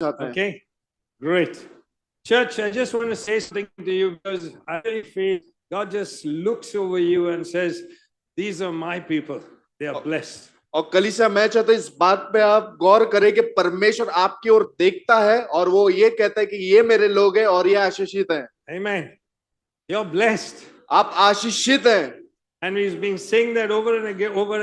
चाहते हैं। Okay, great. Church, I just want to say something to you because I really feel God just looks over you and says, these are my people. They are blessed. और कलीसिया, मैं चाहता हूं इस बात पे आप गौर करें कि परमेश्वर आपकी ओर देखता है और वो ये कहता है कि ये मेरे लोग हैं और ये आशीषित हैं। Amen. You're blessed. आप आशीषित हैं। And we've been saying that over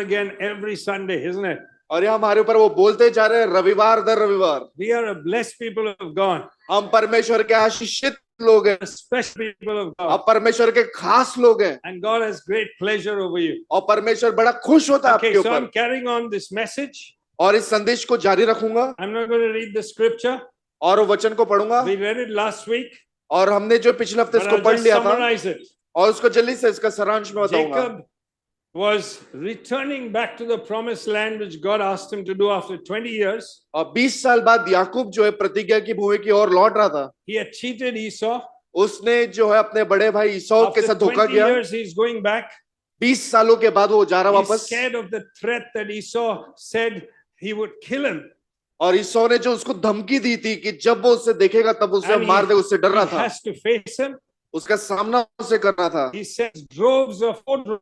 again every Sunday, isn't it? और ये हमारे ऊपर वो बोलते जा रहे हैं रविवार दर रविवार। We are a blessed people of God. हम परमेश्वर के आशीषित लोग हैं, Special people of God. आप परमेश्वर के खास लोग हैं। And God has great pleasure over you. और परमेश्वर बड़ा खुश होता है Okay, आपके so I'm ऊपर। carrying on this message. और इस संदेश को जारी रखूंगा I'm not going to read the scripture. और वचन को पढ़ूंगा। We read it last week. और हमने जो पिछले हफ्ते But इसको I'll पढ़ just लिया था summarize it. और उसको जल्दी से इसका सारांश में बताऊंगा। Jacob was returning back to the promised land which God asked him to do after 20 years. और 20 साल बाद याकूब जो है प्रतिज्ञा की भूमि की ओर लौट रहा था। He had cheated Esau. उसने जो है अपने बड़े भाई ईसौ के After साथ धोखा 20 किया। years, he's going back. 20 सालों के बाद वो जा रहा He's वापस। scared of the threat that Esau said he would kill him. और ईसौ ने जो उसको धमकी दी थी कि जब वो उसे देखेगा तब उसे And मार दे, उससे डर रहा he था। has to face him. उसका सामना उसे करना था। He sends droves of food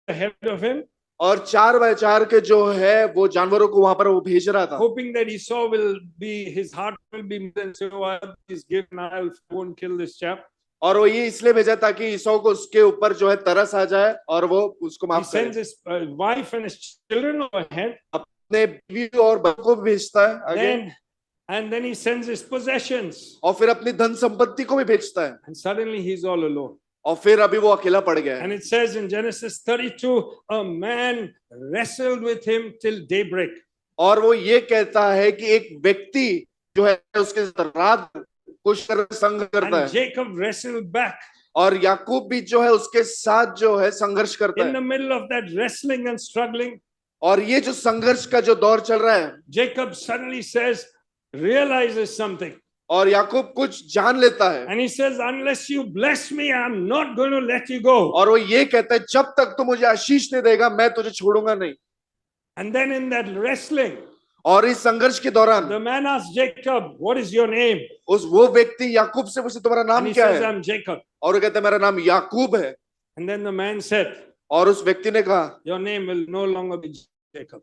ahead of him, और 4 बाय 4 के जो है वो जानवरों को वहां पर वो भेज रहा था। hoping that Esau will be, his heart will be moved and say, "Oh, he's given, I won't kill this chap." और वो ये इसलिए भेजा ताकि ईसौ को उसके ऊपर जो है तरस आ जाए और वो उसको He माफ sends करे। his wife and his children ahead. अपने बीवी और बच्चों को भी भेजता है आगे। Then he sends his possessions. और फिर अपनी धन संपत्ति को भी भेजता है। And suddenly he's all alone. और फिर अभी वो अकेला पड़ गया है। And it says in Genesis 32, a man wrestled with him till daybreak. और वो ये कहता है कि एक व्यक्ति जो है उसके साथ रात कुछ संघर्ष करता And है। Jacob wrestled back. और याकूब भी जो है उसके साथ जो है संघर्ष करता In the है। middle of that wrestling and struggling, और ये जो संघर्ष का जो दौर चल रहा है, Jacob suddenly realizes something. और याकूब कुछ जान लेता है। And he says, unless you bless me, I'm not going to let you go. और वो ये कहता है जब तक तू मुझे आशीष नहीं देगा मैं तुझे छोड़ूंगा नहीं। And then in that wrestling, और इस संघर्ष के दौरान the man asked Jacob, what is your name? वो व्यक्ति याकूब से पूछे तुम्हारा And नाम he क्या says, है? I'm Jacob. और वो कहता है मेरा नाम याकूब है। And then the man said, और उस व्यक्ति ने कहा your name will no longer be Jacob.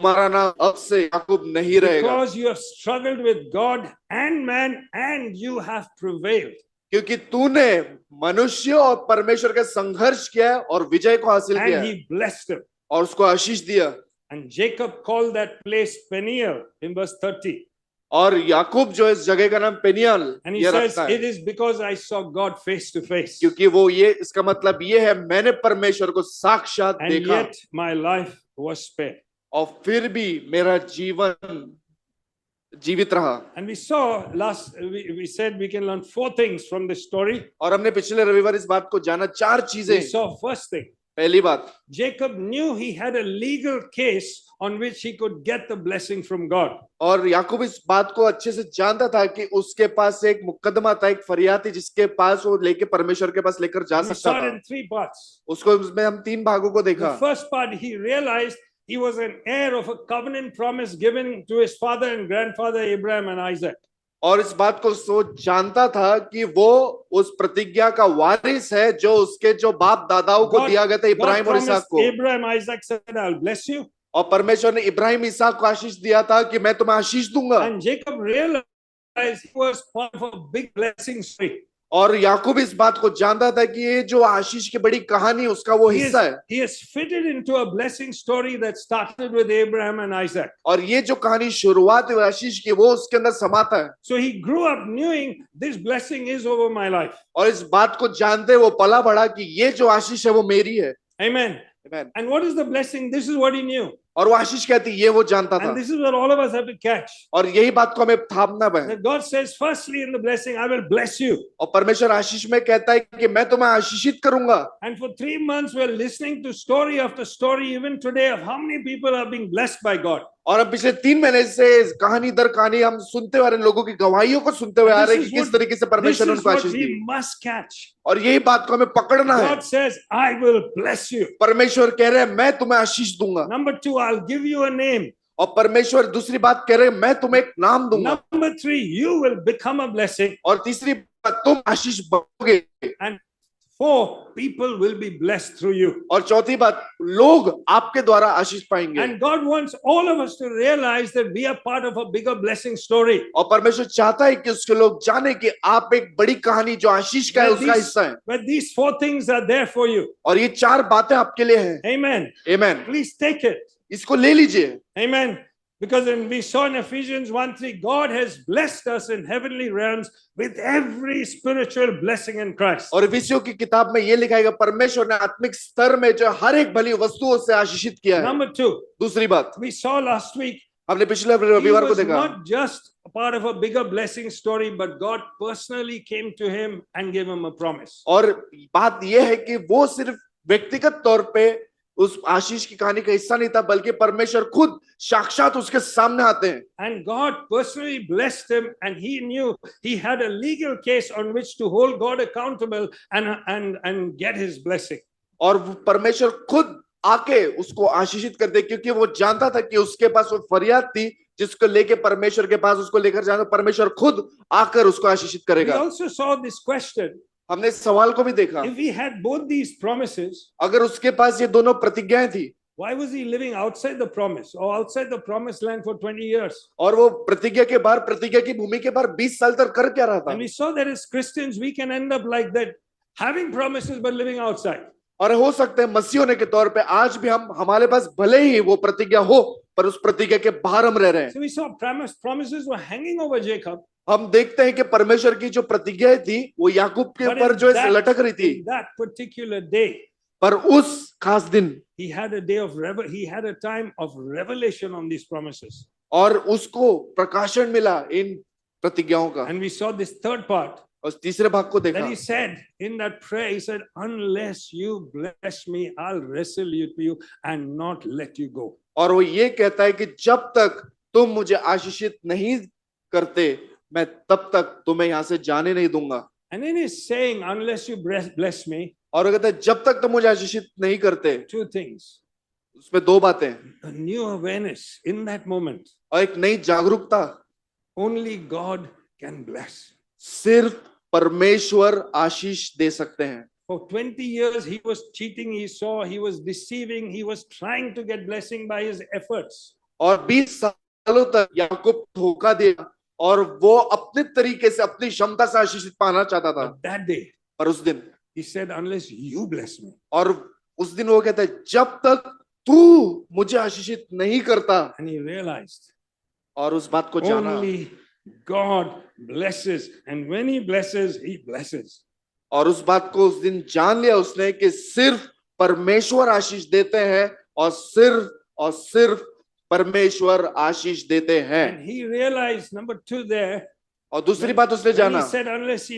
तुम्हारा नाम अब से याकूब नहीं रहेगा, Because you have struggled with God and man and you have prevailed. क्योंकि तूने मनुष्य और परमेश्वर का संघर्ष किया है और विजय को हासिल किया And है he blessed him. और उसको आशीष दिया। And Jacob called that place Peniel in verse 30. और याकूब जो इस जगह का नाम पेनियल And he ये says, रखता है it is because I saw God face to face. क्योंकि वो ये इसका मतलब ये है मैंने परमेश्वर को साक्षात And देखा yet my life was spared. और फिर भी मेरा जीवन जीवित रहा। And we saw we said we can learn 4 things from this story. और हमने पिछले रविवार इस बात को जाना 4 चीजें। We saw first thing, पहली बात, Jacob knew he had a legal case on which he could get the blessing from God. और याकूब इस बात को अच्छे से जानता था कि उसके पास एक मुकदमा था, एक फरियाद थी जिसके पास वो लेके परमेश्वर के पास लेकर जा We सकता saw it था। in 3 parts. उसको उसमें हम 3 भागों को The देखा। first part, he realized he was an heir of a covenant promise given to his father and grandfather Abraham and Isaac. और इस बात को सोच जानता था कि वो उस प्रतिज्ञा का वारिस है जो उसके जो बाप दादाओं को दिया गया था, God इब्राहिम और इसहाक promised को। Abraham, Isaac said, I'll bless you. और परमेश्वर ने इब्राहिम इसहाक को आशीष दिया था कि मैं तुम्हें आशीष दूंगा। And Jacob realized he was part of a big blessing story. और याकूब इस बात को जानता था कि ये जो आशीष की बड़ी कहानी उसका वो हिस्सा है। He is fitted into a blessing story that started with Abraham and Isaac. और ये जो कहानी शुरुआत हुई आशीष की वो उसके अंदर समाता है। So he grew up knowing this blessing is over my life. और इस बात को जानते वो पला बढ़ा कि ये जो आशीष है वो मेरी है। Amen. Amen. And what is the blessing? This is what he knew. और वो आशीष कहती ये वो जानता था। And this is what all of us have to catch. और यही बात को हमें थामना है। That God says, firstly in the blessing, I will bless you. और परमेश्वर आशीष में कहता है कि मैं तुम्हें आशीषित करूंगा। And for 3 months, we're listening to story after story, even today, of how many people are being blessed by God. और अब पिछले 3 महीने से कहानी दर कहानी हम सुनते हुए आ रहे हैं, लोगों की गवाहियों को सुनते हुए आ रहे हैं कि किस तरीके से This परमेश्वर ने is उनको what Ashish the. we must catch. और यही बात को हमें पकड़ना है। God says, I will bless you. परमेश्वर कह रहे हैं मैं तुम्हें आशीष दूंगा। Number 2, I'll give you a name. और परमेश्वर दूसरी बात कह रहे हैं, मैं तुम्हें एक नाम दूंगा। Number three, you will become a blessing. और तीसरी बात, तुम आशीष बनोगे। And four, people will be blessed through you. और चौथी बात, लोग आपके द्वारा आशीष पाएंगे। And God wants all of us to realize that we are part of a bigger blessing story. और परमेश्वर चाहता है कि उसके लोग जाने कि आप एक बड़ी कहानी जो आशीष का है उसका हिस्सा है। But these four things are there for you. और ये चार बातें आपके लिए हैं। Amen. Amen. Please take it. इसको ले लीजिए। Amen. Because we saw in Ephesians 1:3, God has blessed us in heavenly realms with every spiritual blessing in Christ. और इफिसियों की किताब में ये लिखा है कि परमेश्वर ने आत्मिक स्तर में जो हर एक भली वस्तुओं से आशीषित किया है। Number two, दूसरी बात, we saw last week, हमने पिछले he रविवार को was देखा, not just a part of a bigger blessing story, but God personally came to him and gave him a promise. और बात ये है कि वो सिर्फ व्यक्तिगत तौर पे उस आशीष की कहानी का हिस्सा नहीं था, बल्कि परमेश्वर खुद साक्षात उसके सामने आते हैं। And God personally blessed him, and he knew he had a legal case on which to hold God accountable and get his blessing. और परमेश्वर खुद आके उसको आशीषित कर दे, क्योंकि वो जानता था कि उसके पास वो फरियाद थी जिसको लेके परमेश्वर के पास उसको लेकर जाना, परमेश्वर खुद आकर उसको आशीषित We करेगा। also saw this question. हमने इस सवाल को भी देखा, If he had both these promises, अगर उसके पास ये दोनों प्रतिज्ञाएं थी, why was he living outside the promise or outside the promised land for 20 years? और वो प्रतिज्ञा के बाहर, प्रतिज्ञा की भूमि के बाहर 20 साल तक कर क्या रहा था? And we saw that as Christians, we can end up like that, having promises but living outside. और हो सकता है मसीह होने के तौर पे आज भी हमारे पास भले ही वो प्रतिज्ञा हो, पर उस प्रतिज्ञा के बाहर हम रह रहे हैं। So we saw promises were hanging over Jacob. हम देखते हैं कि परमेश्वर की जो प्रतिज्ञाएं थी वो याकूब के But ऊपर जो है लटक रही थी, in that particular day, पर उस खास दिन he had a time of revelation on these promises. और उसको प्रकाशन मिला इन प्रतिज्ञाओं का। And we saw this third part. और तीसरे भाग को देखा, That he said in that prayer, he said, unless you bless me, I'll wrestle with you and not let you go. और वो ये कहता है कि जब तक तुम मुझे आशीषित नहीं करते, मैं तब तक तुम्हें यहाँ से जाने नहीं दूंगा। And then he's saying, unless you bless me, और वो कहता है जब तक तुम मुझे आशीषित नहीं करते, two things. उसमें दो बातें, A new awareness in that moment. और एक नई जागरूकता, Only God can bless. सिर्फ परमेश्वर आशीष दे सकते हैं। For 20 years, he was cheating, he was deceiving, he was trying to get blessing by his efforts. और 20 सालों तक याकूब धोखा दिया और वो अपने तरीके से, अपनी क्षमता से आशीषित पाना चाहता था। But that day, पर उस दिन, he said, unless you bless me. और उस दिन वो कहता है जब तक तू मुझे आशीषित नहीं करता, And he realized, और उस बात को जाना, only God blesses, and when he blesses, he blesses. और उस बात को उस दिन जान लिया उसने कि सिर्फ परमेश्वर आशीष देते हैं और सिर्फ परमेश्वर आशीष देते हैं। And he realized, number two there, और दूसरी बात उसने when जाना, he said, unless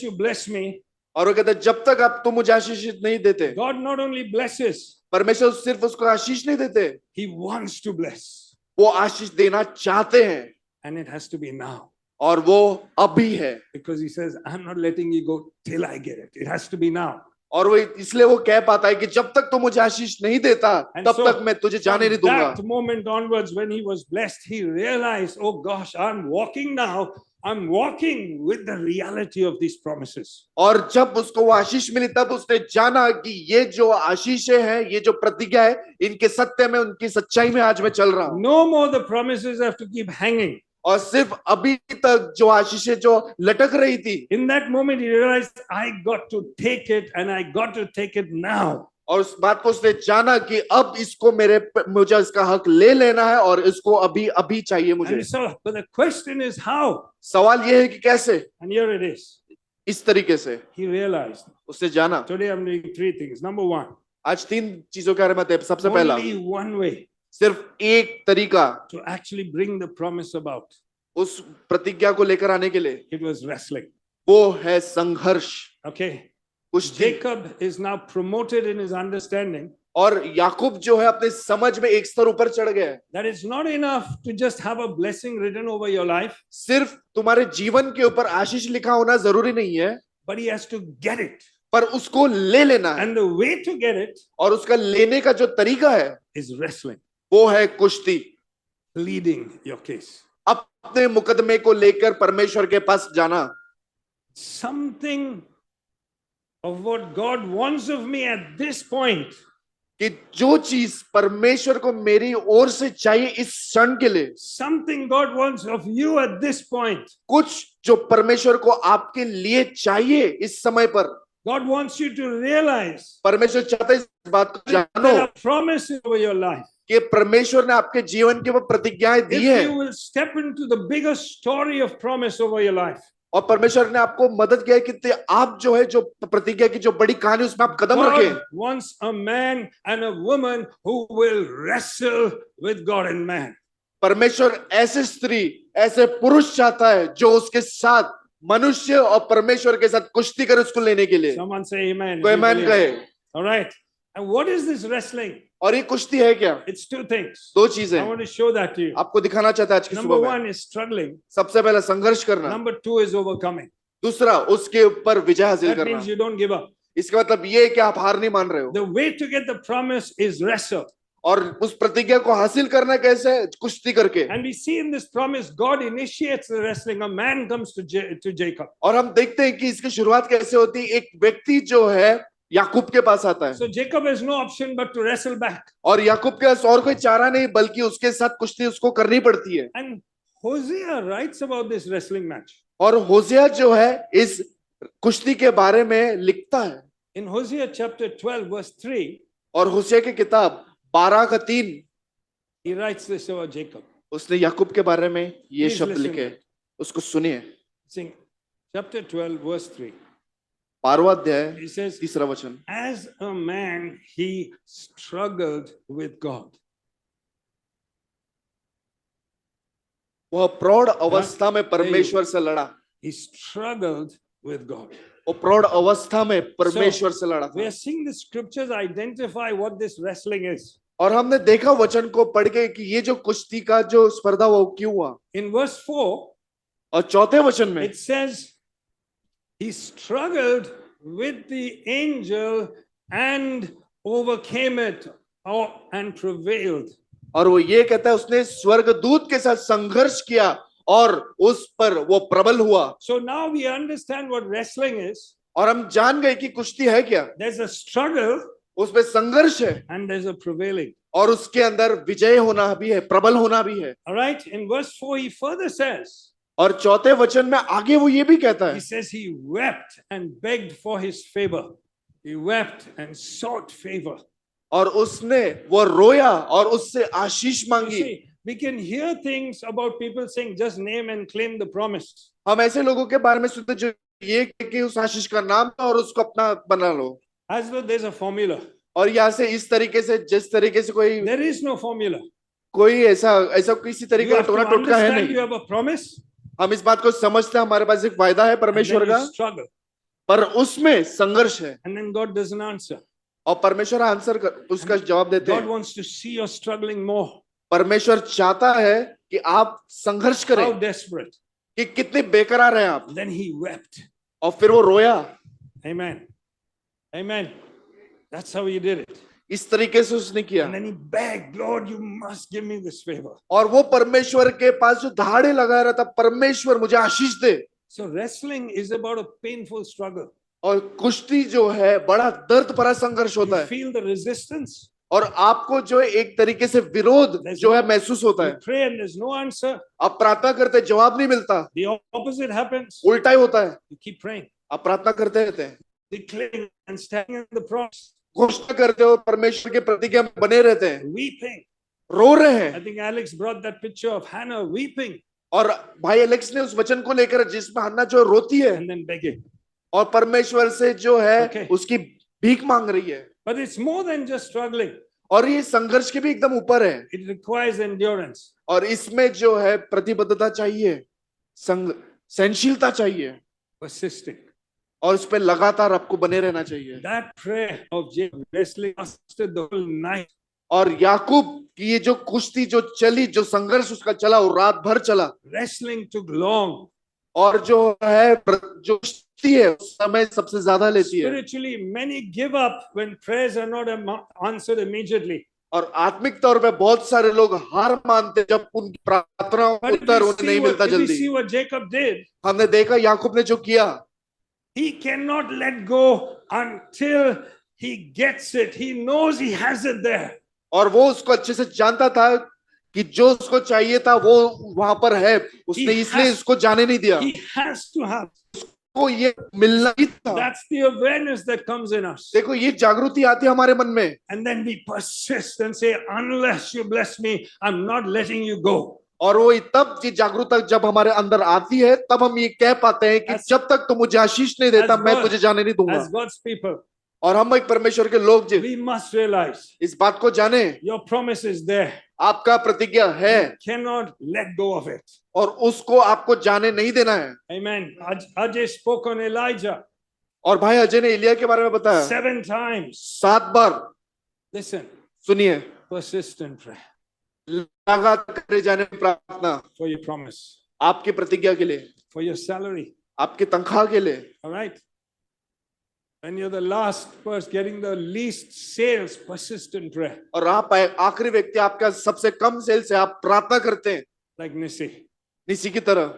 you bless me, और वो कहता है जब तक आप तुम मुझे आशीषित नहीं देते, God not only blesses, परमेश्वर सिर्फ उसको आशीष नहीं देते, he wants to bless. वो आशीष देना चाहते हैं, And it has to be now. और वो अभी है। Because he says, I'm not letting you go till I get it. It has to be now. और वो इसलिए वो कह पाता है कि जब तक तू मुझे आशीष नहीं देता, And तब so, तक मैं तुझे जाने नहीं From दूंगा। that moment onwards, when he was blessed, he realized, oh gosh, I'm walking now. I'm walking with the reality of these promises. और जब उसको वो आशीष मिली, तब उसने जाना कि ये जो आशीषें हैं, ये जो प्रतिज्ञा है, इनके सत्य में, उनकी सच्चाई में आज मैं चल रहा हूँ। No more the promises have to keep hanging. और सिर्फ अभी तक जो आशीषें जो लटक रही थी, In that moment, he realized, I got to take it, and I got to take it now. और उस बात को उसने जाना कि अब इसको मुझे इसका हक ले लेना है और इसको अभी चाहिए मुझे। And so, but the question is how? सवाल ये है कि कैसे? And here it is. इस तरीके से He realized. उसने जाना। Today I'm doing three things. Number one, आज 3 चीजों के बारे में बात है। सबसे पहला, only one way सिर्फ एक तरीका to actually bring the promise about. उस प्रतिज्ञा को लेकर आने के लिए, It was wrestling. वो है संघर्ष। Okay. कुश्ती। Jacob is now promoted in his understanding और याकूब जो है अपने समझ में एक स्तर ऊपर चढ़ गया है। that it's not enough to just have a blessing written over your life, सिर्फ तुम्हारे जीवन के ऊपर आशीष लिखा होना जरूरी नहीं है, but he has to get it. पर उसको ले लेना है। And the way to get it और उसका लेने का जो तरीका है, is wrestling. वो है कुश्ती। pleading your case. अपने मुकदमे को लेकर परमेश्वर के पास जाना, Something of what God wants of me at this point, कि जो चीज परमेश्वर को मेरी ओर से चाहिए इस क्षण के लिए, something God wants of you at this point. कुछ जो परमेश्वर को आपके लिए चाहिए इस समय पर, God wants you to realize परमेश्वर चाहता है इस बात को जानो there are promises over your life. कि परमेश्वर ने आपके जीवन के वो प्रतिज्ञाएं दी If है, you will step into the bigger story of promise over your life, और परमेश्वर ने आपको मदद किया है कि आप जो है जो प्रतिज्ञा की जो बड़ी कहानी उसमें आप कदम रखें। God wants a man and a woman who will wrestle with God and man. परमेश्वर ऐसे स्त्री ऐसे पुरुष चाहता है जो उसके साथ मनुष्य और परमेश्वर के साथ कुश्ती करे उसको लेने के लिए। Someone say amen. कोई if you मैन believe. कहे। All right. And what is this wrestling? और ये कुश्ती है क्या? It's two things. दो I चीजें want to show that to you. आपको दिखाना चाहता है आज की Number सुबह में। one is struggling. सबसे पहला संघर्ष करना, Number two is overcoming. दूसरा उसके ऊपर विजय हासिल That करना। means you don't give up. इसका मतलब ये है कि आप हार नहीं मान रहे हो, The way to get the promise is wrestle. और उस प्रतिज्ञा को हासिल करना कैसे? कुश्ती करके। And we see in this promise, God initiates the wrestling. A man comes to Jacob. और हम देखते हैं कि इसकी शुरुआत कैसे होती है। एक व्यक्ति जो है याकूब के पास आता है, So Jacob has no option but to wrestle back. और याकूब के पास और कोई चारा नहीं बल्कि उसके साथ कुश्ती उसको करनी पड़ती है। And Hosea writes about this wrestling match. और होशिया जो है इस कुश्ती के बारे में लिखता है। In Hosea chapter 12, verse 3, और होशिया की किताब 12:3 he writes this about Jacob. उसने याकूब के बारे में ये Please शब्द listen. लिखे, उसको सुनिए। Sing chapter 12, verse 3. 12वां अध्याय He says, 3रा वचन। as a man, he struggled with God. वह प्रौढ़ अवस्था में परमेश्वर से लड़ा, He struggled with God. वो प्रौढ़ अवस्था में परमेश्वर से लड़ा We था। are seeing the scriptures identify what this wrestling is. और हमने देखा वचन को पढ़ के कि ये जो कुश्ती का जो स्पर्धा वो क्यों हुआ। In verse 4, और चौथे वचन में it says, he struggled with the angel and overcame it and prevailed. और वो ये कहता है उसने स्वर्गदूत के साथ संघर्ष किया और उस पर वो प्रबल हुआ। So now we understand what wrestling is. और हम जान गए कि कुश्ती है क्या। There's a struggle उसमें संघर्ष है and there's a prevailing. और उसके अंदर विजय होना भी है, प्रबल होना भी है। All right. In verse 4, he further says, और चौथे वचन में आगे वो ये भी कहता he है, says he wept and begged for his favor. He wept and sought favor. और उसने वो रोया और उससे आशीष You मांगी। see, we can hear things about people saying, just name and claim the promise. हम ऐसे लोगों के बारे में सुनते जो ये कि उस आशीष का नाम है और उसको अपना बना लो। As though there's a formula. और यहाँ से इस तरीके से जिस तरीके से There is no formula. कोई ऐसा किसी तरीके You का have to टोना टोटका है understand you नहीं। have a promise हम इस बात को समझते हैं, हमारे पास एक वायदा है and then परमेश्वर you का, struggle. पर उसमें संघर्ष है And then God doesn't answer. और परमेश्वर आंसर उसका जवाब देते God हैं। wants to see you struggling more. परमेश्वर चाहता है कि आप संघर्ष करें, How desperate. कि कितने बेकरार हैं आप। Then he wept. और फिर वो रोया। Amen. Amen. That's how he did it. इस तरीके से उसने किया। And then he begged, Lord, you must give me this favor. और वो परमेश्वर के पास जो दहाड़े लगा रहा था, परमेश्वर मुझे आशीष दे। So wrestling is about a painful struggle. और कुश्ती जो है बड़ा दर्द भरा संघर्ष होता You है feel the resistance. और आपको जो है एक तरीके से विरोध जो है महसूस होता You है। pray and there's no answer. आप प्रार्थना करते हैं, जवाब नहीं मिलता, The opposite happens. उल्टा ही होता है। You keep praying, आप प्रार्थना करते रहते हैं, declaring and standing in the promise, घोषणा करते हो, परमेश्वर के प्रतिज्ञा में बने रहते हैं, weeping. रो रहे हैं। I think Alex brought that picture of Hannah weeping और भाई एलेक्स ने उस वचन को लेकर जिसमें हन्ना जो रोती है and then begging. और परमेश्वर से जो है Okay. उसकी भीख मांग रही है। But it's more than just struggling. और ये संघर्ष के भी एकदम ऊपर है It requires endurance. और इसमें जो है प्रतिबद्धता चाहिए, सहनशीलता चाहिए Persisting. और उस पर लगातार आपको बने रहना चाहिए। That prayer of Jacob wrestling lasted the whole night. और याकूब की ये जो कुश्ती जो चली, जो संघर्ष उसका चला, वो रात भर चला। Wrestling took long. और जो है जो कुश्ती है उस समय सबसे ज्यादा लेती है। Spiritually, many give up when prayers are not answered immediately. और आत्मिक तौर पे बहुत सारे लोग हार मानते जब उनकी प्रार्थनाओं का But उत्तर उन्हें नहीं मिलता if we जल्दी। see what Jacob did, हमने देखा याकूब ने जो किया, he cannot let go until he gets it. He knows he has it there. और वो उसको अच्छे से जानता था कि जो उसको चाहिए था वो वहां पर है, उसने He इसलिए has- इसको जाने नहीं दिया, He has to have. को ये मिलना ही था। That's the awareness that comes in us. देखो ये जागृति आती है हमारे मन में, And then we persist and say, unless you bless me, I'm not letting you go. और वो तब ये जागरूकता जब हमारे अंदर आती है तब हम ये कह पाते हैं कि As- जब तक तू मुझे आशीष नहीं देता as मैं God- तुझे जाने नहीं दूंगा। As God's people, और हम एक परमेश्वर के लोग जी we must realize इस बात को जाने, your promise is there. आपका प्रतिज्ञा है You cannot let go of it. और उसको आपको जाने नहीं देना है। Amen. Ajay spoke on Elijah और भाई अजय ने एलिया के बारे में बताया 7 times. 7 बार। Listen, सुनिए, persistent prayer लगातार करे जाने की प्रार्थना for your promise, आपकी प्रतिज्ञा के लिए, for your salary. आपकी तनख्वाह के लिए। All right. When you're the last person getting the least sales, persistent prayer, और आप आखिरी व्यक्ति, आपका सबसे कम सेल्स है, आप प्रार्थना करते हैं like Nissi. निसी की तरह।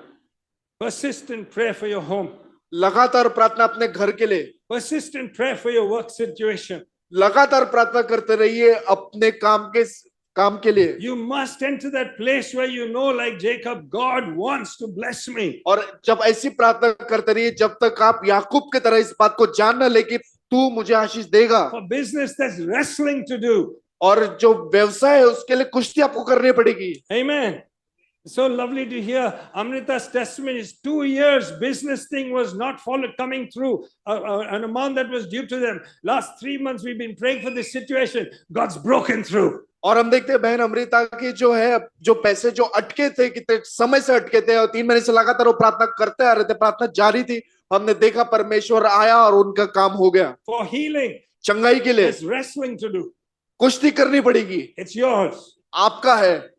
Persistent prayer for your home. लगातार प्रार्थना अपने घर के लिए, Persistent prayer for your work situation. लगातार प्रार्थना करते रहिए अपने काम के लिए। You must enter that place where you know, like Jacob, God wants to bless me. और जब ऐसी प्रार्थना करते रहिए जब तक आप याकूब की तरह इस बात को जान न ले कि तू मुझे आशीष देगा। For business, that's wrestling to do. और जो व्यवसाय है उसके लिए कुश्ती आपको करनी पड़ेगी। Amen. So lovely to hear Amrita's testimony. 2 years business thing was not coming through, an amount that was due to them. Last 3 months we've been praying for this situation. God's broken through. और हम देखते हैं बहन अमृता की जो है, जो पैसे जो अटके थे, कितने समय से अटके थे और 3 महीने से लगातार वो प्रार्थना करते आ रहे थे, प्रार्थना जारी थी। हमने देखा परमेश्वर आया और उनका काम हो गया। For healing, चंगाई के लिए it's wrestling to do. कुश्ती करनी पड़ेगी, It's yours आपका है।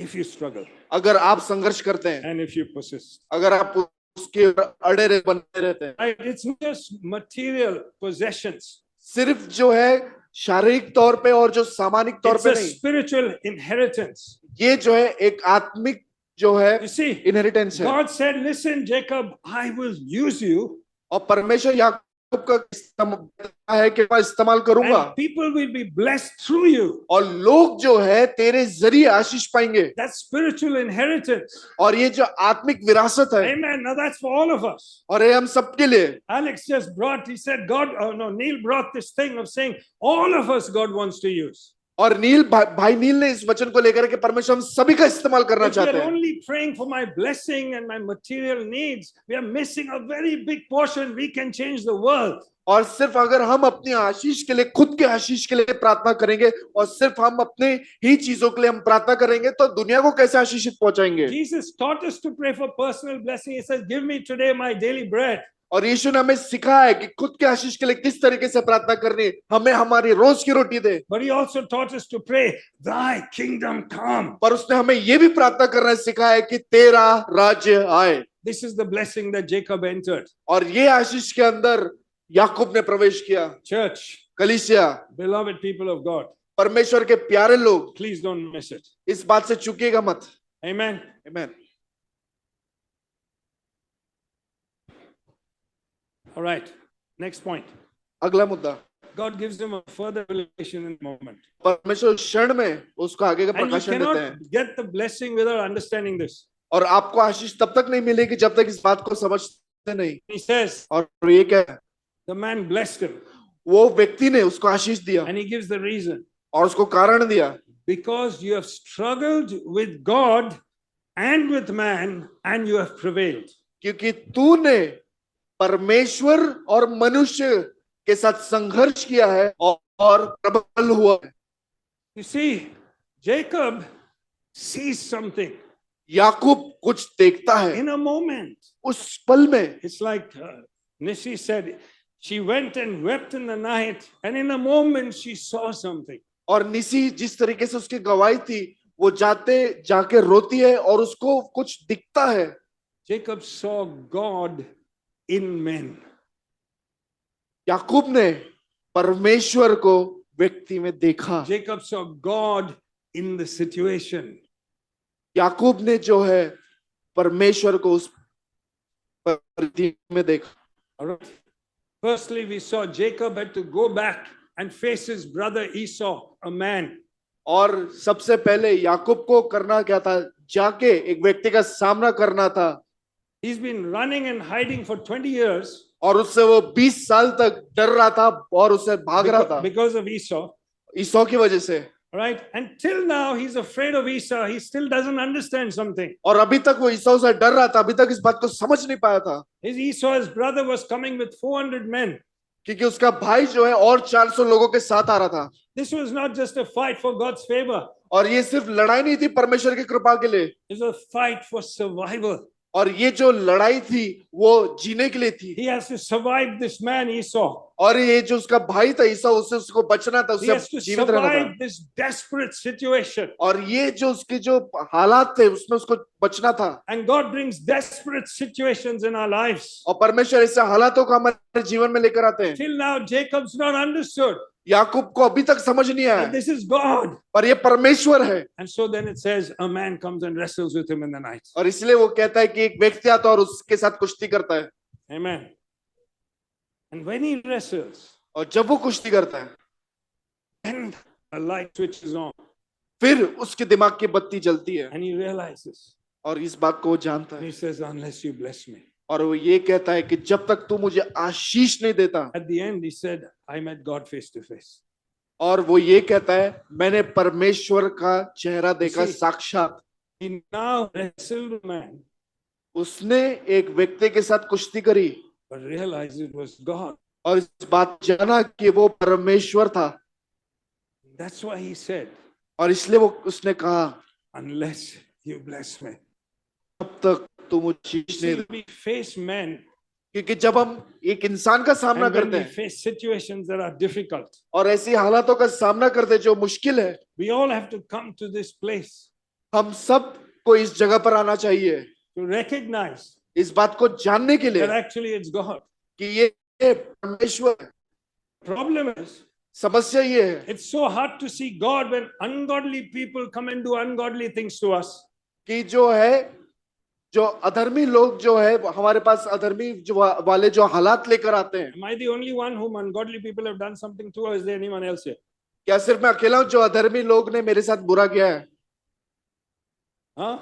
if you struggle अगर आप संघर्ष करते हैं, and if you persist. अगर आप उसके अड़े बने रहते हैं। Right? It's not just material possessions. सिर्फ जो है शारीरिक तौर पे और जो सामानिक तौर It's पे a नहीं, spiritual inheritance. ये जो है एक आत्मिक जो है You see, इनहेरिटेंस है। God said, listen, Jacob, I will use you और परमेश्वर याकूब का है कि मैं इस्तेमाल करूंगा and people will be blessed through you. और लोग जो है तेरे जरिए आशीष पाएंगे। That's spiritual inheritance. और ये जो आत्मिक विरासत है, Amen. Now that's for all of us. और ये हम सबके लिए। Alex just brought, he said, Neil brought this thing of saying, all of us God wants to use. और भाई नील ने इस वचन को लेकर के परमेश्वर हम सभी का इस्तेमाल करना If we चाहते are हैं। only praying for my blessing and my material needs, we are missing a very big portion. We can change the world. और सिर्फ अगर हम अपनी आशीष के लिए, खुद के आशीष के लिए प्रार्थना करेंगे और सिर्फ हम अपने ही चीजों के लिए हम प्रार्थना करेंगे तो दुनिया को कैसे आशीषित पहुंचाएंगे। Jesus taught us to pray for personal blessing. He says, give me today my daily bread. और यीशु ने हमें सिखाया है कि खुद के आशीष के लिए किस तरीके से प्रार्थना करनी, हमें हमारी रोज की रोटी दे। But he also taught us to pray, thy kingdom come. पर उसने हमें ये भी प्रार्थना करना सिखाया है कि तेरा राज्य आए। This is the blessing that Jacob entered. और ये आशीष के अंदर याकूब ने प्रवेश किया। Church, कलीसिया, beloved people of God, परमेश्वर के प्यारे लोग, please don't miss it. इस बात से चूकिएगा मत। Amen. आमीन। All right. Next point. अगला मुद्दा, God gives him a further revelation in a moment. परमेश्वर क्षण में उसको आगे का And you प्रकाशन देते हैं। cannot get the blessing without understanding this. और आपको आशीष तब तक नहीं मिलेगी जब तक इस बात को समझते नहीं। He says, और ये क्या है, the man blessed him. वो व्यक्ति ने उसको आशीष दिया And he gives the reason. और उसको कारण दिया, Because you have struggled with God and with man and you have prevailed. क्योंकि तूने परमेश्वर और मनुष्य के साथ संघर्ष किया है और प्रबल हुआ है। You see, Jacob sees something याकूब कुछ देखता है in a moment. उस पल में। It's like Nissi said, she went and wept in the night, and in a moment she saw something. और निसी जिस तरीके से उसकी गवाही थी, वो जाके रोती है और उसको कुछ दिखता है। Jacob saw God in men. याकूब ने परमेश्वर को व्यक्ति में देखा। Jacob saw God in the situation. याकूब ने जो है परमेश्वर को उस परिस्थिति में देखा। All right. Firstly, we saw Jacob had to go back and face his brother Esau, a man. और सबसे पहले याकूब को करना क्या था, जाके एक व्यक्ति का सामना करना था। He's been running and hiding for 20 years और उससे वो 20 साल तक डर रहा था और उससे भाग रहा था because of Esau. ईसौ की वजह से। Right? Until now, he's afraid of Esau. He still doesn't understand something. और अभी तक वो ईसौ से डर रहा था, अभी तक इस बात को समझ नहीं पाया था। His Esau's brother was coming with 400 men. क्योंकि उसका भाई जो है और 400 लोगों के साथ आ रहा था। This was not just a fight for God's favor. और ये सिर्फ लड़ाई नहीं थी परमेश्वर की कृपा के लिए, It was a fight for survival. और ये जो लड़ाई थी वो जीने के लिए थी। He has to survive this man Esau. और ये जो उसका भाई था ईसौ, उससे उसको बचना था, He has to उससे जीवित रहना था। survive this desperate situation. और ये जो उसके जो हालात थे उसमें उसको बचना था। And God brings desperate situations in our lives. और परमेश्वर ऐसे हालातों को हमारे जीवन में लेकर आते हैं। Till now, Jacob's not understood याकूब को अभी तक समझ नहीं आया, that this is God. पर ये परमेश्वर है। And so then it says, a man comes and wrestles with him in the night. और इसलिए वो कहता है कि एक व्यक्ति आता है और उसके साथ कुश्ती करता है। Amen. And when he wrestles, और जब वो कुश्ती करता है, then a light switches on फिर उसके दिमाग की बत्ती जलती है and he realizes. और इस बात को वो जानता And है। he says, unless you bless me. और वो ये कहता है कि जब तक तू मुझे आशीष नहीं देता। At the end, he said, I met God face to face. और वो ये कहता है मैंने परमेश्वर का चेहरा देखा See, साक्षात। He now wrestled with man, उसने एक व्यक्ति के साथ कुश्ती करी but realized it was God. और इस बात जाना कि वो परमेश्वर था। That's why he said, और इसलिए वो उसने कहा unless you bless me. जब तक तू मुझे आशीष नहीं See, they. we face men क्योंकि जब हम एक इंसान का सामना and when करते we हैं face situations that are difficult, और ऐसी हालातों का सामना करते हैं जो मुश्किल है, we all have to come to this place हम सब को इस जगह पर आना चाहिए, to recognize इस बात को जानने के लिए that actually it's God. कि ये परमेश्वर है। Problem is, समस्या ये है it's so hard to see God when ungodly people come and do ungodly things to us. कि जो अधर्मी लोग जो है हमारे पास अधर्मी जो वाले जो हालात लेकर आते हैं। Am I the only one whom ungodly people have done something to, or is there anyone else here? क्या सिर्फ मैं अकेला हूं जो अधर्मी लोग ने मेरे साथ बुरा किया है? Huh?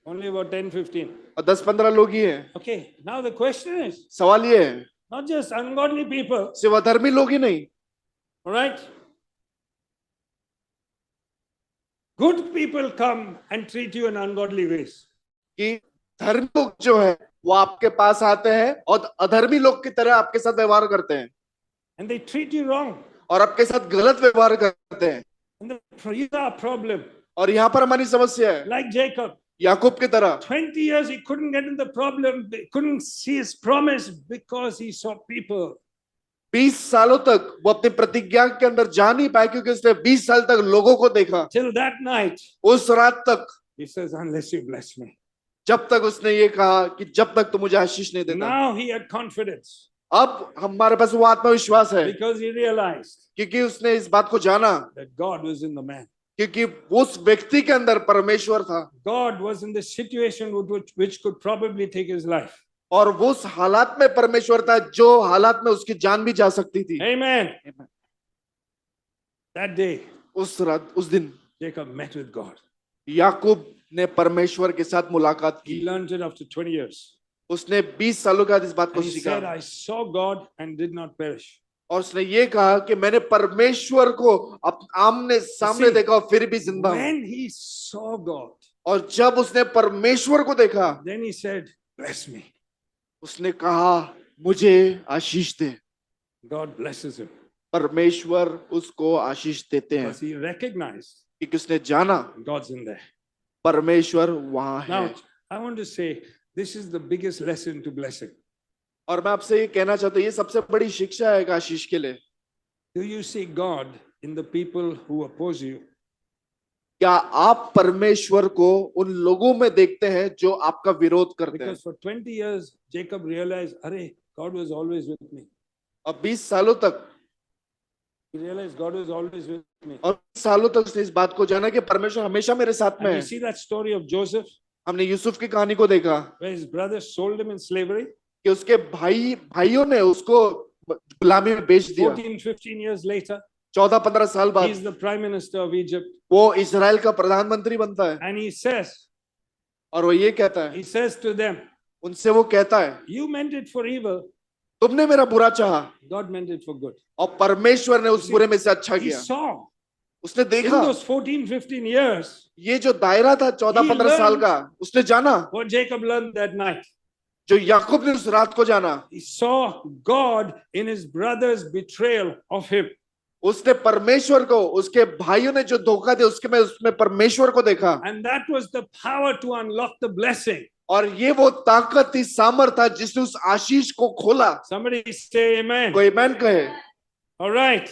Only about 10, 15. और 10-15 लोग ही हैं। Okay, now the question is, सवाल ये है, not just ungodly people, सिर्फ अधर्मी लोग ही नहीं, all right? Good people come and treat you in ungodly ways. कि धर्मी लोग जो है वो आपके पास आते हैं और अधर्मी लोग की तरह आपके साथ व्यवहार करते हैं And they treat you wrong. और आपके साथ गलत व्यवहार करते हैं। And here's our problem. और यहाँ पर हमारी समस्या है, Like Jacob, याकूब की तरह 20 years he couldn't get in the problem, couldn't see his promise because he saw people. 20 सालों तक वो अपनी प्रतिज्ञा के अंदर जा नहीं पाए क्योंकि उसने 20 साल तक लोगों को देखा। Till that night, उस रात तक he says, unless you bless me. जब तक उसने ये कहा कि जब तक तू मुझे आशीष नहीं देता। Now he had confidence अब हमारे पास वो आत्मविश्वास है because he realized क्योंकि उसने इस बात को जाना that God was in the man. क्योंकि उस व्यक्ति के अंदर परमेश्वर था God was in the situation which could probably take his life. और वो उस हालात में परमेश्वर था जो हालात में उसकी जान भी जा सकती थी। Amen. That day, उस रात उस दिन Jacob met with God. याकूब ने परमेश्वर के साथ मुलाकात He की। learned it after 20 years. उसने 20 सालों के बाद इस बात को And he सीखा said, I saw God and did not perish. और उसने ये कहा कि मैंने परमेश्वर को आमने सामने See, देखा और फिर भी जिंदा हूं। When he saw God, और जब उसने परमेश्वर को देखा then he said, bless me. उसने कहा मुझे आशीष दे। God blesses him परमेश्वर उसको आशीष देते हैं because he recognized क्योंकि उसने जाना God's in there. परमेश्वर वहां है। Now, I want to say, this is the biggest lesson to blessing. और मैं आपसे ये कहना चाहता हूँ ये सबसे बड़ी शिक्षा है आशीष के लिए। Do you see God in the people who oppose you? क्या आप परमेश्वर को उन लोगों में देखते हैं जो आपका विरोध करते हैं? Because for 20 years, Jacob realized, Arey, God was always with me. अब 20 सालों तक He realized God was always with me. और सालों तक उसने इस बात को जाना कि परमेश्वर हमेशा मेरे साथ में And है। we see that story of Joseph, हमने यूसुफ की कहानी को देखा where his brothers sold him in slavery. कि उसके भाइयों ने उसको गुलामी में बेच दिया। 14-15 years later, 14-15 साल he is बाद the prime minister of Egypt. वो इजराइल का प्रधानमंत्री बनता है And he says और वो ये कहता है, to them, उनसे वो कहता है, you meant it for evil, तुमने मेरा बुरा चाहा God meant it for good. और परमेश्वर ने उस See, बुरे में से अच्छा He किया। saw उसने in देखा those 14-15 years ये जो दायरा था 14-15 साल का, उसने जाना what Jacob learned that night. जो याकूब ने उस रात को जाना, He saw God in his brother's betrayal of him. उसने परमेश्वर को, उसके भाइयों ने जो धोखा दिया उसमें परमेश्वर को देखा। And that was the power to unlock the blessing. और ये वो ताकत थी, सामर्थ था जिसने उस आशीष को खोला। Somebody say amen. कोई आमीन कहे। All right.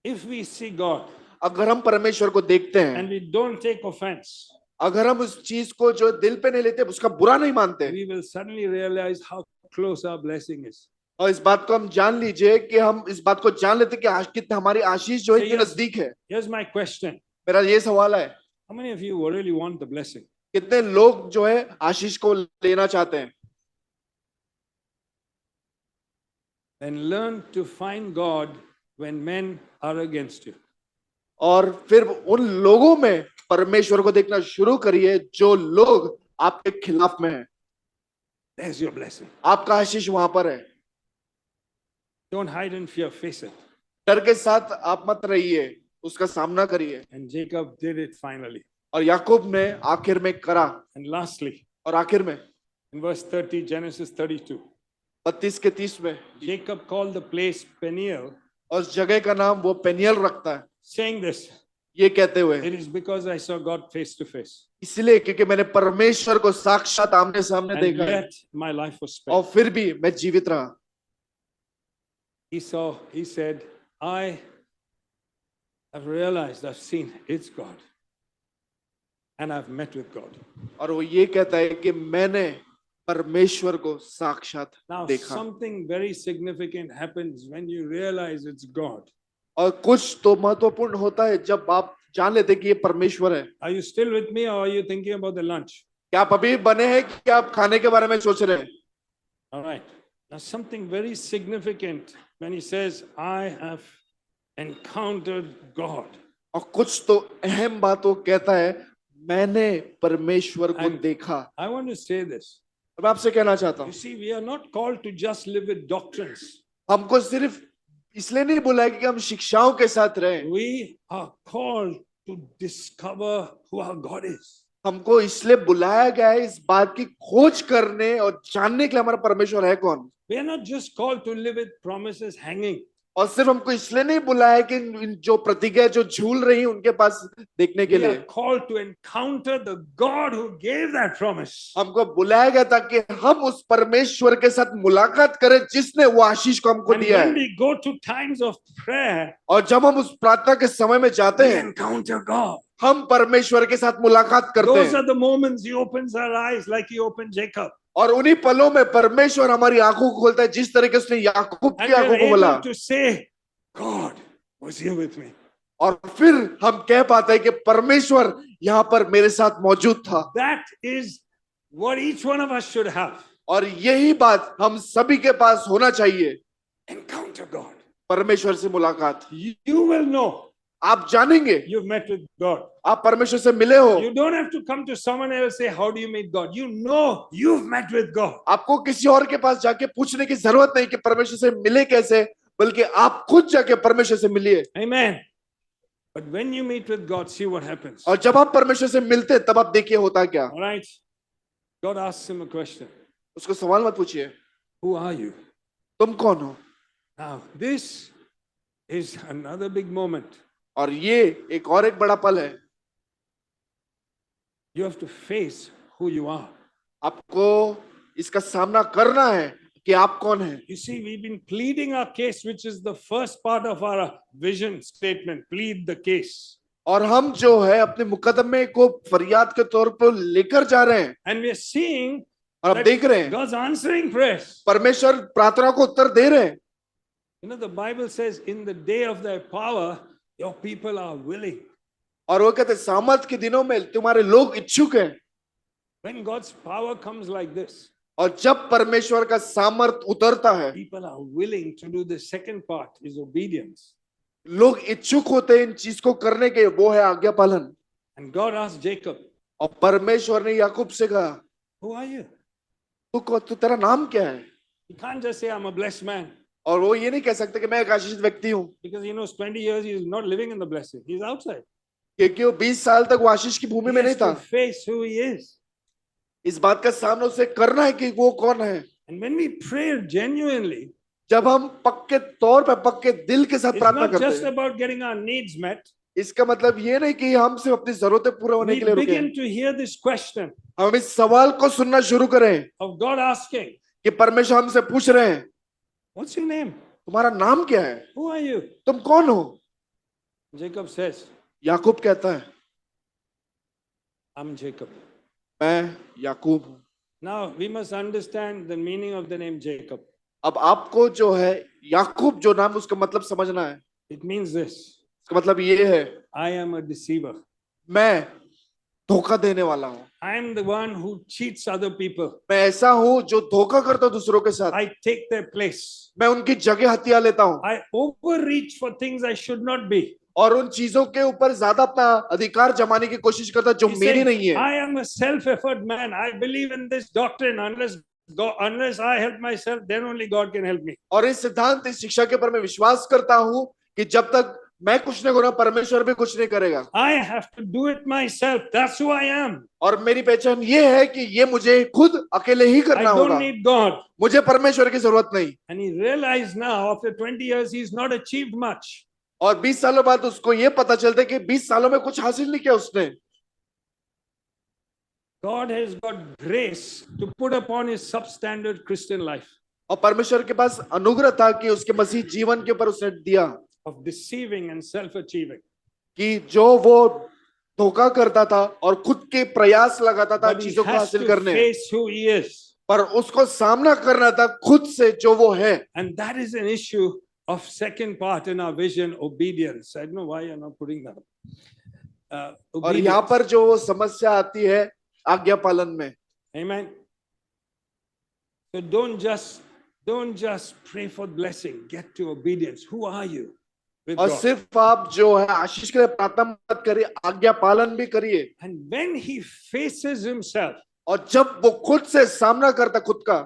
If we see God अगर हम परमेश्वर को देखते हैं, and we don't take offense, अगर हम उस चीज को जो दिल पे नहीं लेते, उसका बुरा नहीं मानते, we will suddenly realize how close our blessing is. और इस बात को हम जान लीजिए कि हम इस बात को जान लेते कि कितना हमारी आशीष जो है Say इतनी yes. नजदीक है। Here's my question. मेरा ये सवाल है, How many of you really want the blessing? कितने लोग जो है आशीष को लेना चाहते हैं? Then learn to find God when men are against you. और फिर उन लोगों में परमेश्वर को देखना शुरू करिए जो लोग आपके खिलाफ में हैं। There's your blessing. आपका आशीष वहां पर है। Don't hide in fear, face it. डर के साथ आप मत रहिए, उसका सामना करिए। And Jacob did it finally. और याकूब ने आखिर में करा। And lastly, और आखिर में in verse 30, Genesis 32, 32 के 30 में Jacob called the place Peniel, और उस जगह का नाम वो पेनियल रखता है, saying this, ये कहते हुए, it is because I saw God face to face. इसलिए क्योंकि मैंने परमेश्वर को साक्षात आमने सामने And देखा है yet my life was और spared. फिर भी मैं जीवित रहा। He said, I have realized, I've seen it's God. And I've met with God. और वो ये कहता है कि मैंने परमेश्वर को साक्षात Now, देखा। something very significant happens when you realize it's God. और कुछ तो महत्वपूर्ण होता है जब आप जान लेते कि ये परमेश्वर है। Are you still with me or are you thinking about the lunch? क्या आप अभी बने हैं कि आप खाने के बारे में सोच रहे हैं? All right. Now, something very significant when he says, I have encountered God. और कुछ तो अहम बात वो कहता है, मैंने परमेश्वर को And देखा। I want to say this. मैं आपसे कहना चाहता You हूँ, see, we are not called to just live with doctrines. हमको सिर्फ इसलिए नहीं बोला है कि हम शिक्षाओं के साथ रहें, We are called to discover who our God is. हमको इसलिए बुलाया गया है इस बात की खोज करने और जानने के लिए हमारा परमेश्वर है कौन। We are not just called to live with promises hanging. और सिर्फ हमको इसलिए नहीं बुलाया है कि इन जो प्रतिज्ञा जो झूल रही है उनके पास देखने के We are लिए, called to encounter the God who gave that promise. हमको बुलाया गया ताकि हम उस परमेश्वर के साथ मुलाकात करें जिसने वो आशीष को हमको And दिया when है। we go to times of prayer, और जब हम उस प्रार्थना के समय में जाते we हैं, encounter God. हम परमेश्वर के साथ मुलाकात करते Those हैं are the moments He opens our eyes like He opened Jacob. और उन्हीं पलों में परमेश्वर हमारी आंखों को खोलता है जिस तरीके से उसने याकूब And की आंखों we को are खोला। able to say, God was here with me. और फिर हम कह पाते हैं कि परमेश्वर यहाँ पर मेरे साथ मौजूद था। That is what each one of us should have. और यही बात हम सभी के पास होना चाहिए, Encounter God. परमेश्वर से मुलाकात। You will know आप जानेंगे you've met with God. आप परमेश्वर से मिले हो। You don't have to come to someone else and say, how do you meet God? You know you've met with God. आपको किसी और के पास जाके पूछने की जरूरत नहीं कि परमेश्वर से मिले कैसे, बल्कि आप खुद जाके परमेश्वर से मिलिए। Amen. But when you meet with God, see what happens. और जब आप परमेश्वर से मिलते हैं तब आप देखिए होता क्या। All right. God asks him a question. उसको सवाल मत पूछिए, Who are you? तुम कौन हो। Now, this is another big moment. और ये एक बड़ा पल है, You have to face who you are. आपको इसका सामना करना है कि आप कौन हैं। You see, we've been pleading our case, which is the first part of our vision statement. Plead the case. और हम जो है अपने मुकदमे को फरियाद के तौर पर लेकर जा रहे हैं And we're seeing और आप देख रहे हैं God's answering prayers. परमेश्वर प्रार्थना को उत्तर दे रहे हैं। You know, the Bible says, in the day of their power, your people are willing. और वो कहते सामर्थ के दिनों में तुम्हारे लोग इच्छुक हैं। When God's power comes like this, और जब परमेश्वर का सामर्थ उतरता है, people are willing to do the second part, is obedience. लोग इच्छुक होते हैं इन चीज को करने के, वो है आज्ञा पालन। And God asked Jacob, और परमेश्वर ने याकूब से कहा, who are you? तू तेरा नाम क्या है? He can't just say, I'm a blessed man. और वो ये नहीं कह सकते कि मैं एक आशीषित व्यक्ति हूँ, Because he knows 20 years he is not living in the blessing. He's outside. क्योंकि वो 20 साल तक वो आशीष की भूमि He में नहीं has था। to face who he is. इस बात का सामना उसे करना है कि वो कौन है। And when we pray genuinely, जब हम पक्के तौर पे पक्के दिल के साथ it's प्रार्थना not करते just हैं, about getting our needs met. इसका मतलब ये नहीं कि हम सिर्फ अपनी जरूरतें पूरा होने We के लिए रुके, begin to hear this question हम इस सवाल को सुनना शुरू करें of God asking, कि परमेश्वर हमसे पूछ रहे हैं, what's your name? तुम्हारा नाम क्या है? Who are you? तुम कौन हो? Jacob says, याकूब कहता है, I'm Jacob. मैं याकूब हूँ। Now we must understand the meaning of the name Jacob. अब आपको जो है याकूब जो नाम, उसका मतलब समझना है। It means this: इसका मतलब ये है, I am a deceiver. मैं धोखा देने वाला हूँ। I am the one who cheats other people. मैं ऐसा हूँ जो धोखा करता हूँ दूसरों के साथ। I take their place. मैं उनकी जगह हथिया लेता हूँ I overreach for things I should not be. और उन चीजों के ऊपर ज्यादा अपना अधिकार जमाने की कोशिश करता जो He's मेरी saying, नहीं है। I am a self-effort man. I believe in this doctrine. Unless I help myself, then only God can help me. और इस सिद्धांत, इस शिक्षा के ऊपर मैं विश्वास करता हूँ कि जब तक मैं कुछ नहीं करूंगा, परमेश्वर भी कुछ नहीं करेगा। I have to do it myself. That's who I am. और मेरी पहचान ये है कि ये मुझे खुद अकेले ही I करना don't होगा, need God. मुझे परमेश्वर की जरूरत नहीं। And he realized now, after 20 years, he's not achieved much. और 20 सालों बाद उसको ये पता चलता है कि 20 सालों में कुछ हासिल नहीं किया उसने। God has got grace to put upon his substandard Christian life और परमेश्वर के पास अनुग्रह था कि उसके मसीह जीवन के ऊपर उसने दिया of deceiving and self-achieving. कि जो वो धोखा करता था और खुद के प्रयास लगाता था But he चीजों को has हासिल to करने, face who he is. पर उसको सामना करना था खुद से जो वो है। And that is an issue of second part in our vision, obedience. I don't know why you're not putting that up. और यहाँ Obedience. पर जो वो समस्या आती है आज्ञा पालन में। Amen. So don't just pray for blessing. Get to obedience. Who are you with और God? सिर्फ आप जो है आशीष के लिए प्रार्थना मत करिए, आज्ञा पालन भी करिए। And when he faces himself, और जब वो खुद से सामना करता खुद का,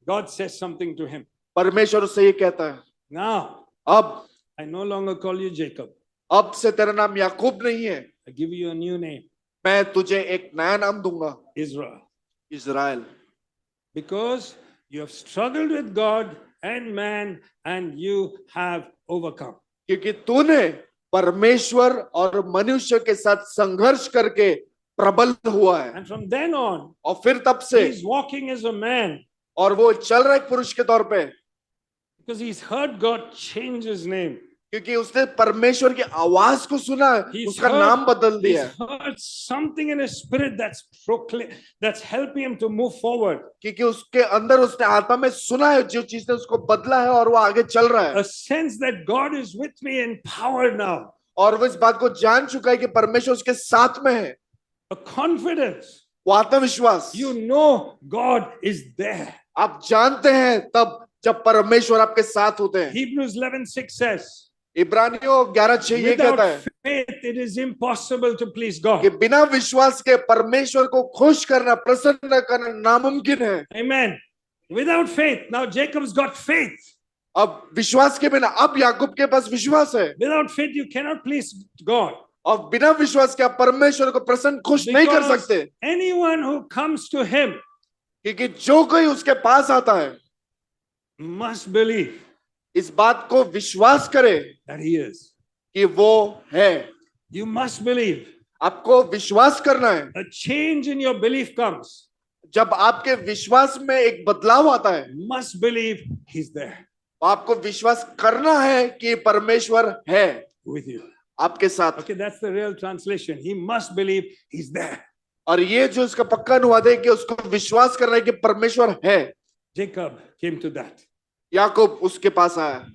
God says something to him. परमेश्वर उससे ये कहता है, Now, अब I no longer call you Jacob. अब से तेरा नाम याकूब नहीं है, I give you a new name, मैं तुझे एक नया नाम दूंगा, Israel. Israel. Because you have struggled with God and man and you have overcome. क्योंकि तूने परमेश्वर और मनुष्य के साथ संघर्ष करके प्रबल हुआ है। And from then on, और फिर तब से, he's walking as a man और वो चल रहा है एक पुरुष के तौर पे, because he's heard God change his name. क्योंकि उसने परमेश्वर की आवाज को सुना, He's उसका नाम बदल he's दिया, heard something in his spirit that's helping him to move forward. क्योंकि उसके अंदर उसने आत्मा में सुना है जो चीज ने उसको बदला है और वो आगे चल रहा है। A sense that God is with me in power now. और वो इस बात को जान चुका है कि परमेश्वर उसके साथ में है। A confidence. वो आत्मविश्वास, You know God is there. आप जानते हैं तब जब परमेश्वर आपके साथ होते हैं। Hebrews 11:6 says, इब्रानियों 11:6 ये कहता without है faith it is impossible to please God. कि बिना विश्वास के परमेश्वर को खुश करना, प्रसन्न करना नामुमकिन है। Amen. Without faith. Now Jacob's got faith. अब विश्वास के बिना, अब याकूब के पास विश्वास है, Without faith you cannot please God. और बिना विश्वास के आप परमेश्वर को प्रसन्न खुश नहीं कर Because सकते, anyone who comes to him क्योंकि जो कोई उसके पास आता है must believe इस बात को विश्वास करे that he is. कि वो है। You must believe. आपको विश्वास करना है। A change in your belief comes. जब आपके विश्वास में एक बदलाव आता है, Must believe he's there आपको विश्वास करना है कि परमेश्वर है with you. आपके साथ। Okay, that's the real translation. He must believe he's there. और ये जो इसका पक्का अनुवाद है कि उसको विश्वास करना है कि परमेश्वर है। Jacob came to that. याकूब उसके पास आया।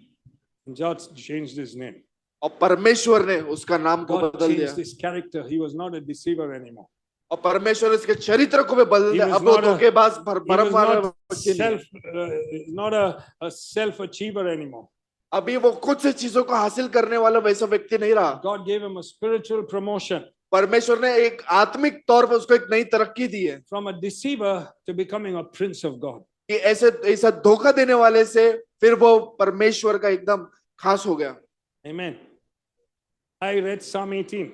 God changed his name. और परमेश्वर ने उसका नाम को God बदल दिया changed his character. He was not a deceiver anymore. और परमेश्वर ने उसके चरित्र को भी बदल He दिया was अब वो not a- धोखेबाज He was भरम वाला not व्यक्ति नहीं not a self-achiever anymore. अभी वो खुद से चीजों को हासिल करने वाला वैसा व्यक्ति नहीं रहा God gave him a spiritual promotion परमेश्वर ने एक आत्मिक तौर पर उसको एक नई तरक्की दी है from a deceiver to becoming a prince of God. कि ऐसे ऐसा धोखा देने वाले से फिर वो परमेश्वर का एकदम खास हो गया Amen. I read Psalm 18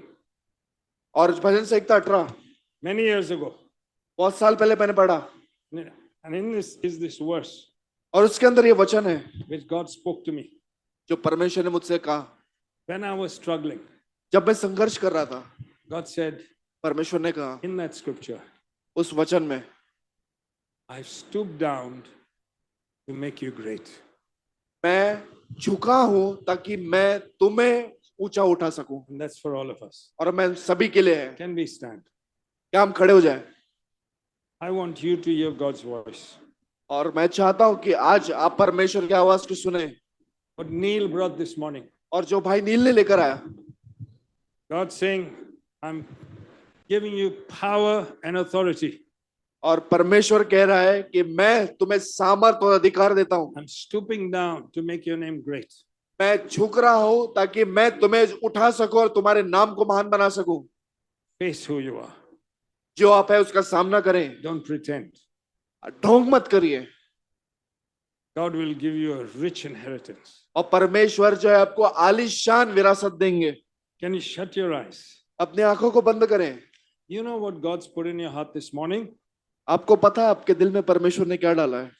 और भजन संहिता 18 many years ago. बहुत साल पहले मैंने पढ़ा And in this is this verse और उसके अंदर ये वचन है which God spoke to me जो परमेश्वर ने मुझसे कहा when I was struggling. जब मैं संघर्ष कर रहा था God said परमेश्वर ने कहा in that scripture, उस वचन में I've stooped down to make you great. मैं झुका हूं ताकि मैं तुम्हें ऊंचा उठा सकूं And that's for all of us. और मैं सभी के लिए है Can we stand? क्या हम खड़े हो जाए I want you to hear God's voice. और मैं चाहता हूं कि आज आप परमेश्वर की आवाज को सुने What Neil brought this morning. और जो भाई नील ने लेकर आया God saying, I'm giving you power and authority. और परमेश्वर कह रहा है कि मैं तुम्हें सामर्थ और अधिकार देता हूं I'm stooping down to make your name great. मैं झुक रहा हूं ताकि मैं तुम्हें उठा सकूं और तुम्हारे नाम को महान बना सकूं Face who you are. जो आप है उसका सामना करें Don't pretend. ढोंग मत करिए God will give you a rich inheritance. और परमेश्वर जो है आपको आलीशान विरासत देंगे Can you shut your eyes? अपनी आंखों को बंद करें You know what God's put in your heart this morning? आपको पता है आपके दिल में परमेश्वर ने क्या डाला है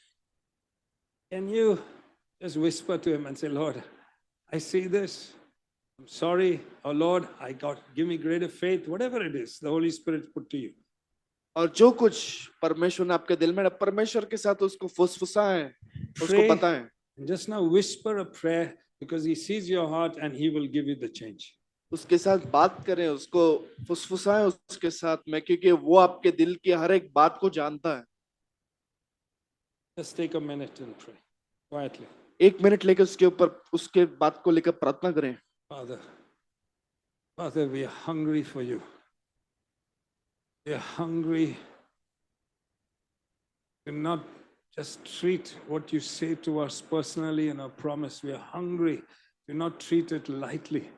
Can you just whisper to him and say, Lord, I see this. I'm sorry. Oh Lord, give me greater faith. Whatever it is, the Holy Spirit put to you. और जो कुछ परमेश्वर ने आपके दिल में डाला, परमेश्वर के साथ उसको फुसफुसाएं उसको Pray. बताएं And just now whisper a prayer because he sees your heart and he will give you the change. उसके साथ बात करें उसको फुसफुसाएं उसके साथ में क्योंकि वो आपके दिल की हर एक बात को जानता है Just take a minute and pray quietly. एक मिनट लेकर उसके ऊपर उसके बात को लेकर प्रार्थना करें Father, we are hungry for you. We are hungry to not just treat what you say to us personally in our promise. We are hungry to not treat it lightly,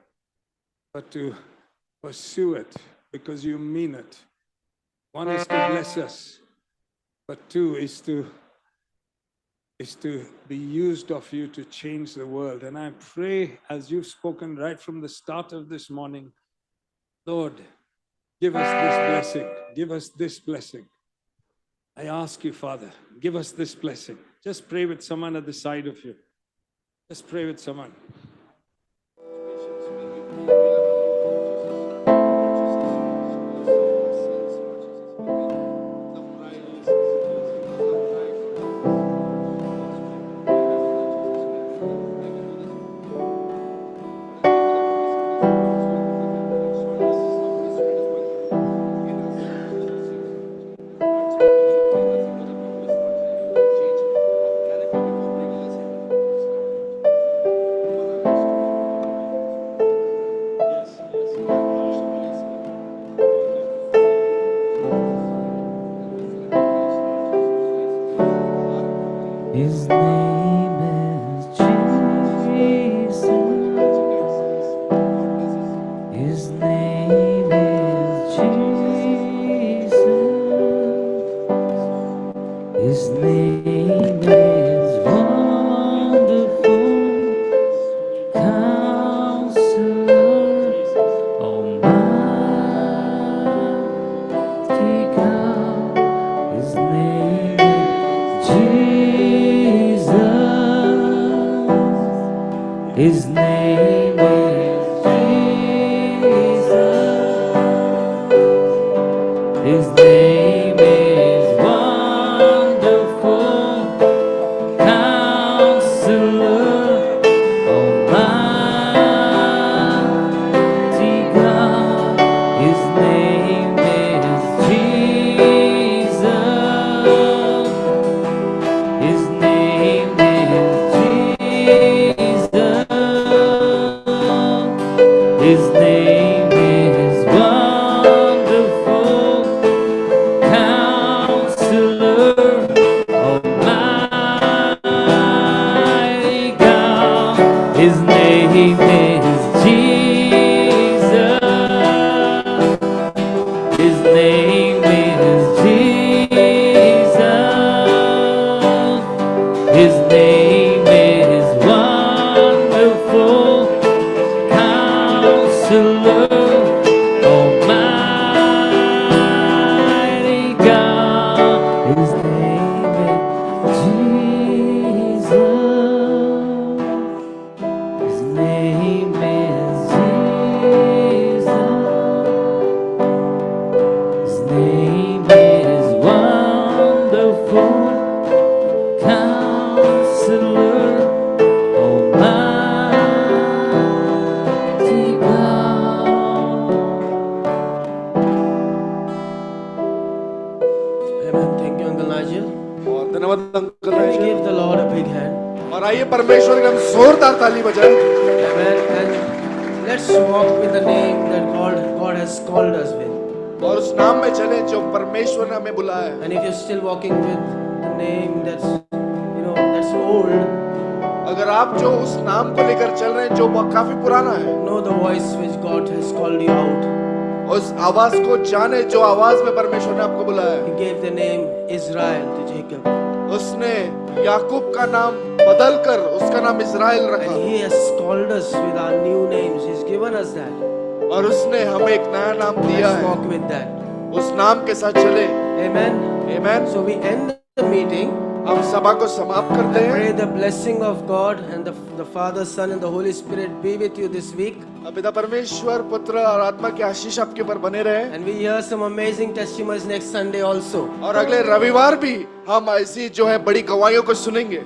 but to pursue it because you mean it. One is to bless us, but two is to be used of you to change the world. And I pray, as you've spoken right from the start of this morning, Lord, give us this blessing. Give us this blessing. I ask you, Father, give us this blessing. Just pray with someone at the side of you. Just pray with someone. His name is Jesus. His name is Jesus. His name is Wonderful Counselor, Almighty God. His name is Jesus. His name is Jesus. His name is Wonderful Counselor, Almighty God. His name is Jesus. His name is Jesus. धन्यवाद uncle Can we Raja. give the Lord a big hand? और आइए परमेश्वर का हम जोरदार ताली बजाएं। Amen. And let's walk with the name that God has called us with. और उस नाम में चले जो परमेश्वर ने हमें बुलाया है। And if you're still walking with the name that's old, अगर आप जो उस नाम को लेकर चल रहे हैं जो काफी पुराना है, know the voice which God has called you out. उस आवाज को जाने जो आवाज में परमेश्वर ने आपको बुलाया है। He gave the name Israel to Jacob. उसने याकूब का नाम बदलकर उसका नाम इस्राएल रखा And He has called us with our new names. He's given us that. और उसने हमें एक नया नाम दिया Let's है। walk with that. उस नाम के साथ चले। Amen. आमीन। So we end the meeting. हम सभा को समाप्त करते I हैं। pray the blessing of God and the Father, Son and the Holy Spirit be with you this week. पिता परमेश्वर पुत्र और आत्मा की आशीष आपके ऊपर बने रहे। And we hear some amazing testimonies next Sunday also. और अगले रविवार भी हम ऐसी जो है बड़ी गवाहियों को सुनेंगे।